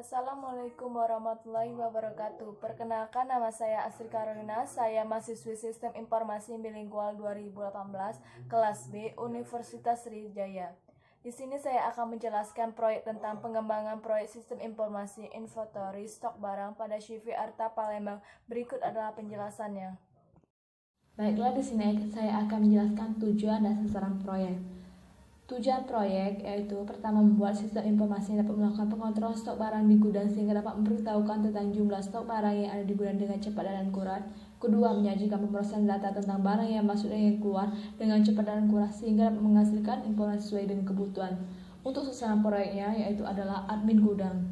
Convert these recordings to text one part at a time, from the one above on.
Assalamualaikum warahmatullahi wabarakatuh. Perkenalkan, nama saya Astri Carolina. Saya mahasiswi Sistem Informasi Bilingual 2018 kelas B Universitas Sriwijaya. Di sini saya akan menjelaskan proyek tentang pengembangan proyek Sistem Informasi Inventory Stok Barang pada CV Arta Palembang. Berikut adalah penjelasannya. Baiklah, di sini saya akan menjelaskan tujuan dan sasaran proyek. Tujuan proyek yaitu pertama, membuat sistem informasi yang dapat melakukan pengontrolan stok barang di gudang sehingga dapat memberitahukan tentang jumlah stok barang yang ada di gudang dengan cepat dan akurat. Kedua, menyajikan pemrosesan data tentang barang yang masuk dan yang keluar dengan cepat dan akurat sehingga dapat menghasilkan informasi sesuai dengan kebutuhan. Untuk sasaran proyeknya yaitu adalah admin gudang.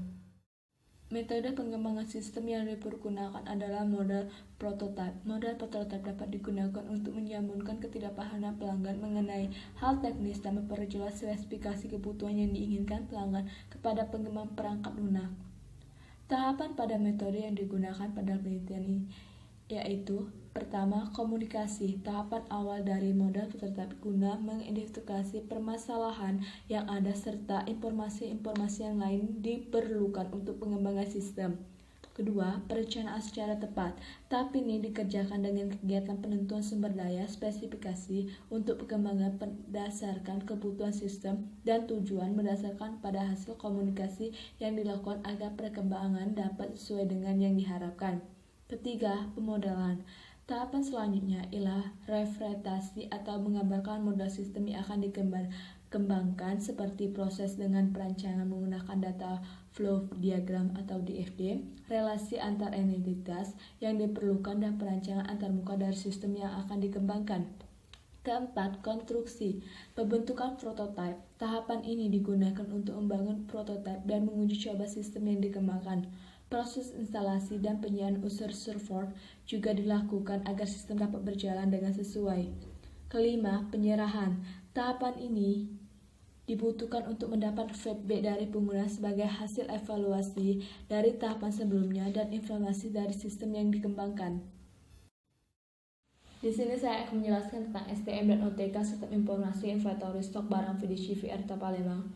Metode pengembangan sistem yang dipergunakan adalah model prototype. Model prototype dapat digunakan untuk menyambungkan ketidakpahaman pelanggan mengenai hal teknis dan memperjelas spesifikasi kebutuhan yang diinginkan pelanggan kepada pengembang perangkat lunak. Tahapan pada metode yang digunakan pada penelitian ini yaitu pertama, komunikasi. Tahapan awal dari model prototype guna mengidentifikasi permasalahan yang ada serta informasi-informasi yang lain diperlukan untuk pengembangan sistem. Kedua, perencanaan secara tepat. Tahap ini dikerjakan dengan kegiatan penentuan sumber daya, spesifikasi untuk pengembangan berdasarkan kebutuhan sistem dan tujuan berdasarkan pada hasil komunikasi yang dilakukan agar perkembangan dapat sesuai dengan yang diharapkan. Ketiga, pemodelan. Tahapan selanjutnya ialah representasi atau menggambarkan model sistem yang akan dikembangkan seperti proses dengan perancangan menggunakan data flow diagram atau DFD, relasi antar entitas yang diperlukan dan perancangan antarmuka dari sistem yang akan dikembangkan. Keempat, konstruksi. Pembentukan prototipe. Tahapan ini digunakan untuk membangun prototipe dan menguji coba sistem yang dikembangkan. Proses instalasi dan penyediaan user server juga dilakukan agar sistem dapat berjalan dengan sesuai. Kelima, penyerahan. Tahapan ini dibutuhkan untuk mendapat feedback dari pengguna sebagai hasil evaluasi dari tahapan sebelumnya dan informasi dari sistem yang dikembangkan. Di sini saya akan menjelaskan tentang STM dan OTK Sistem Informasi Inventory Stok Barang VDCV Arta Palembang.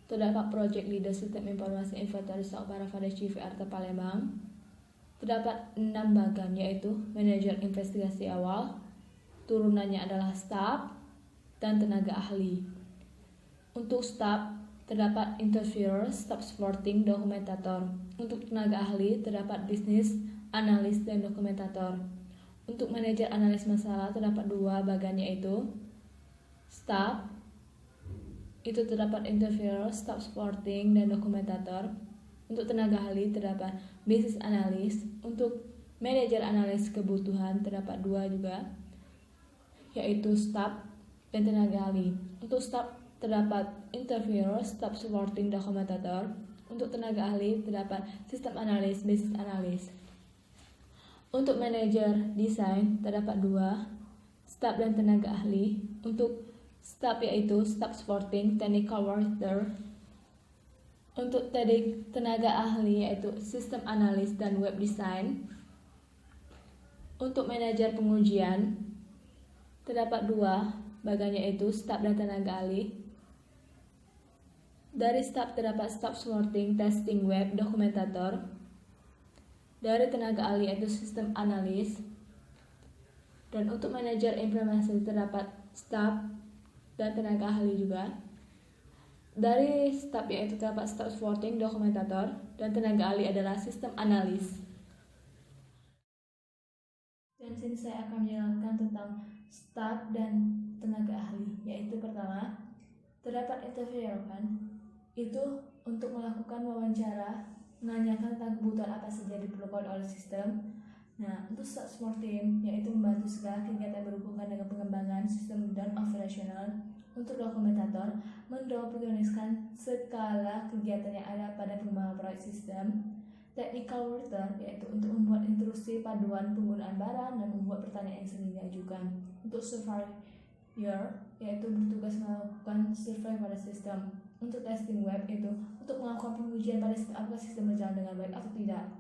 Terdapat Project Leader Sistem Informasi Inventory Stok Barang VDCV Arta Palembang. Terdapat 6 bagian yaitu manajer investigasi awal, turunannya adalah staff, dan tenaga ahli. Untuk staff terdapat interviewer, staff supporting, dokumentator. Untuk tenaga ahli terdapat bisnis, analis, dan dokumentator. Untuk manajer analis masalah terdapat 2 bagian yaitu staff, itu terdapat interviewer, staff supporting, dan dokumentator. Untuk tenaga ahli terdapat business analyst. Untuk manajer analis kebutuhan terdapat 2 juga, yaitu staff dan tenaga ahli. Untuk staff terdapat interviewer, staff supporting, dokumentator. Untuk tenaga ahli terdapat sistem analis, business analyst. Untuk manajer desain terdapat 2, staff dan tenaga ahli. Untuk staff yaitu staff supporting, technical writer. Untuk tenaga ahli yaitu sistem analis dan web design. Untuk manajer pengujian terdapat 2 bagian yaitu staff dan tenaga ahli. Dari staff terdapat staff supporting, testing web, dokumentator. Dari tenaga ahli yaitu sistem analis. Dan untuk manajer informasi terdapat staff dan tenaga ahli juga. Dari staff yaitu terdapat staff supporting, dokumentator, dan tenaga ahli adalah sistem analis. Dan sini saya akan menjelaskan tentang staff dan tenaga ahli, yaitu pertama, terdapat interviewer kan, itu untuk melakukan wawancara, menanyakan tentang kebutuhan apa saja diperlukan oleh sistem. Nah, untuk staff supporting yaitu membantu segala kegiatan berhubungan dengan pengembangan sistem dan operasional. Untuk dokumentator, mendokumentasikan segala kegiatan yang ada pada pengembangan proyek sistem. Technical writer yaitu untuk membuat instruksi paduan penggunaan barang dan membuat pertanyaan yang sering diajukan. Untuk surveyor yaitu bertugas melakukan survei pada sistem. Untuk testing web itu untuk melakukan pengujian pada sistem apakah sistem berjalan dengan baik atau tidak.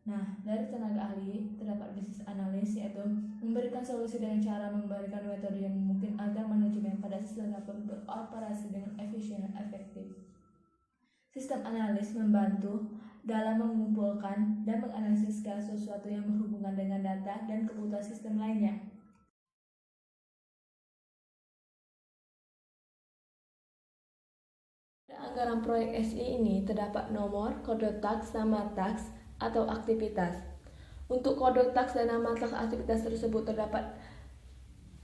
Nah, dari tenaga ahli terdapat business analyst yaitu memberikan solusi dengan cara memberikan metode yang mungkin agar manajemen pada sistem dapat beroperasi dengan efisien dan efektif. Sistem analis membantu dalam mengumpulkan dan menganalisis segala sesuatu yang berhubungan dengan data dan kebutuhan sistem lainnya. Pada anggaran proyek SI ini terdapat nomor, kode taks, nama taks, atau aktivitas. Untuk kode taks dan nama taks aktivitas tersebut terdapat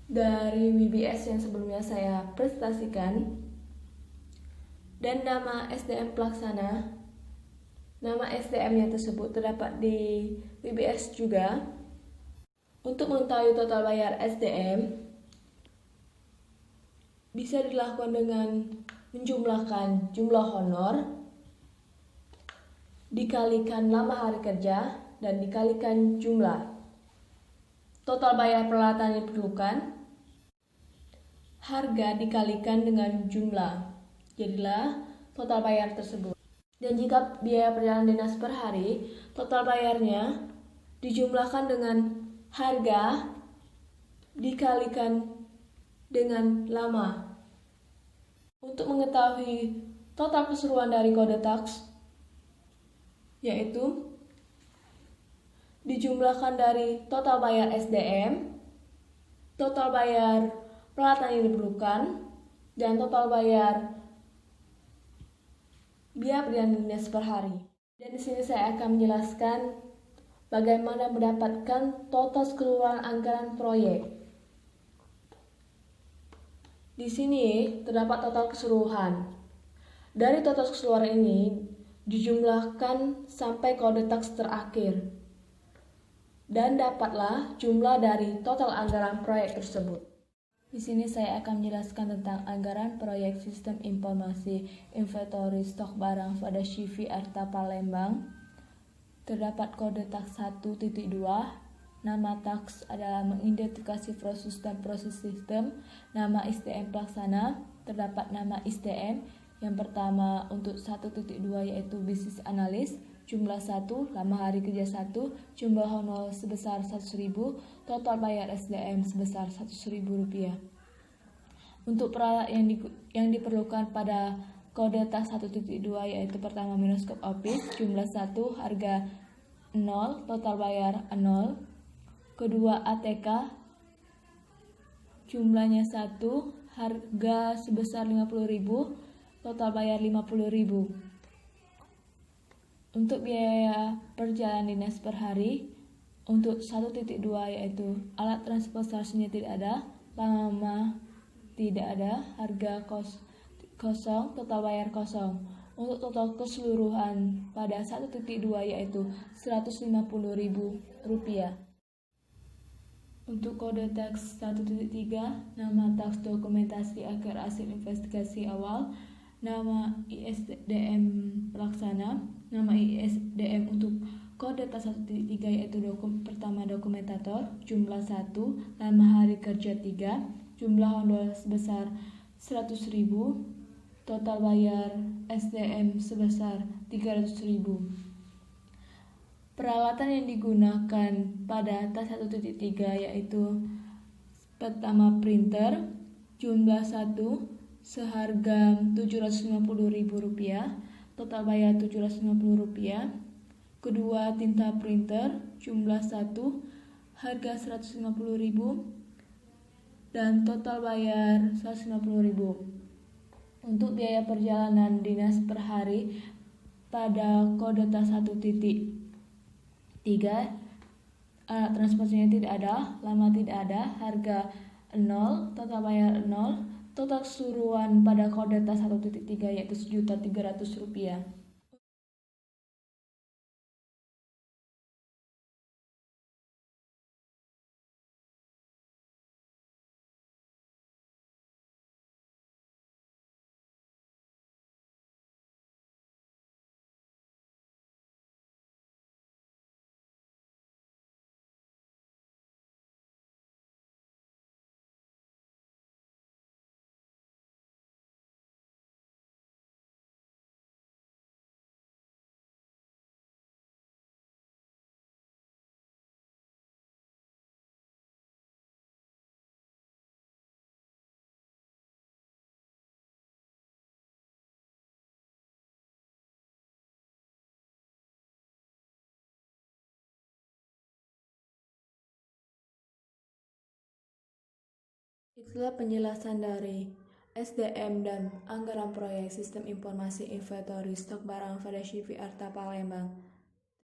dari WBS yang sebelumnya saya presentasikan, dan nama SDM pelaksana. Nama SDM-nya tersebut terdapat di WBS juga. Untuk mengetahui total bayar SDM, bisa dilakukan dengan menjumlahkan jumlah honor, dikalikan lama hari kerja, dan dikalikan jumlah total bayar peralatan yang diperlukan, harga dikalikan dengan jumlah, jadilah total bayar tersebut. Dan jika biaya perjalanan dinas per hari, total bayarnya dijumlahkan dengan harga dikalikan dengan lama. Untuk mengetahui total keseluruhan dari kode taks, yaitu dijumlahkan dari total bayar SDM, total bayar peralatan yang diperlukan, dan total bayar biaya perjalanan dinas per hari. Dan di sini saya akan menjelaskan bagaimana mendapatkan total keseluruhan anggaran proyek. Di sini terdapat total keseluruhan. Dari total keseluruhan ini dijumlahkan sampai kode taks terakhir. Dan dapatlah jumlah dari total anggaran proyek tersebut. Di sini saya akan menjelaskan tentang anggaran proyek Sistem Informasi Inventory Stok Barang pada CV Arta Palembang. Terdapat kode taks 1.2. Nama taks adalah mengidentifikasi proses dan proses sistem. Nama SDM pelaksana, terdapat nama SDM. Yang pertama untuk 1.2 yaitu bisnis analis, jumlah 1, lama hari kerja 1, jumlah honor sebesar 100.000, total bayar SDM sebesar Rp100.000. Untuk peralatan yang diperlukan pada kode taks 1.2 yaitu pertama microscope office, jumlah 1, harga 0, total bayar 0. Kedua ATK, jumlahnya 1, harga sebesar 50.000, total bayar 50.000. Untuk biaya perjalanan dinas per hari, untuk 1.2 yaitu alat transportasinya tidak ada, lama tidak ada, harga kosong, total bayar kosong. Untuk total keseluruhan pada 1.2 yaitu Rp150.000. Untuk kode taks 1.3, nama taks dokumentasi akhir hasil investigasi awal, nama ISDM pelaksana, nama ISDM untuk kode taks 1.3 yaitu pertama dokumentator, jumlah 1, lama hari kerja 3, jumlah honor sebesar 100.000, total bayar SDM sebesar 300.000. Peralatan yang digunakan pada tas 1.3 yaitu pertama printer, jumlah 1, seharga Rp750.000, total bayar Rp750. Kedua tinta printer, jumlah 1, harga Rp150.000 dan total bayar Rp150.000. Untuk biaya perjalanan dinas per hari pada kode tas 1.3, alat transportasinya tidak ada, lama tidak ada, harga 0, total bayar 0, total keseluruhan pada kode tas 1.3 yaitu Rp1.300.000. Itulah penjelasan dari SDM dan Anggaran Proyek Sistem Informasi Inventory Stok Barang pada CV Arta Palembang.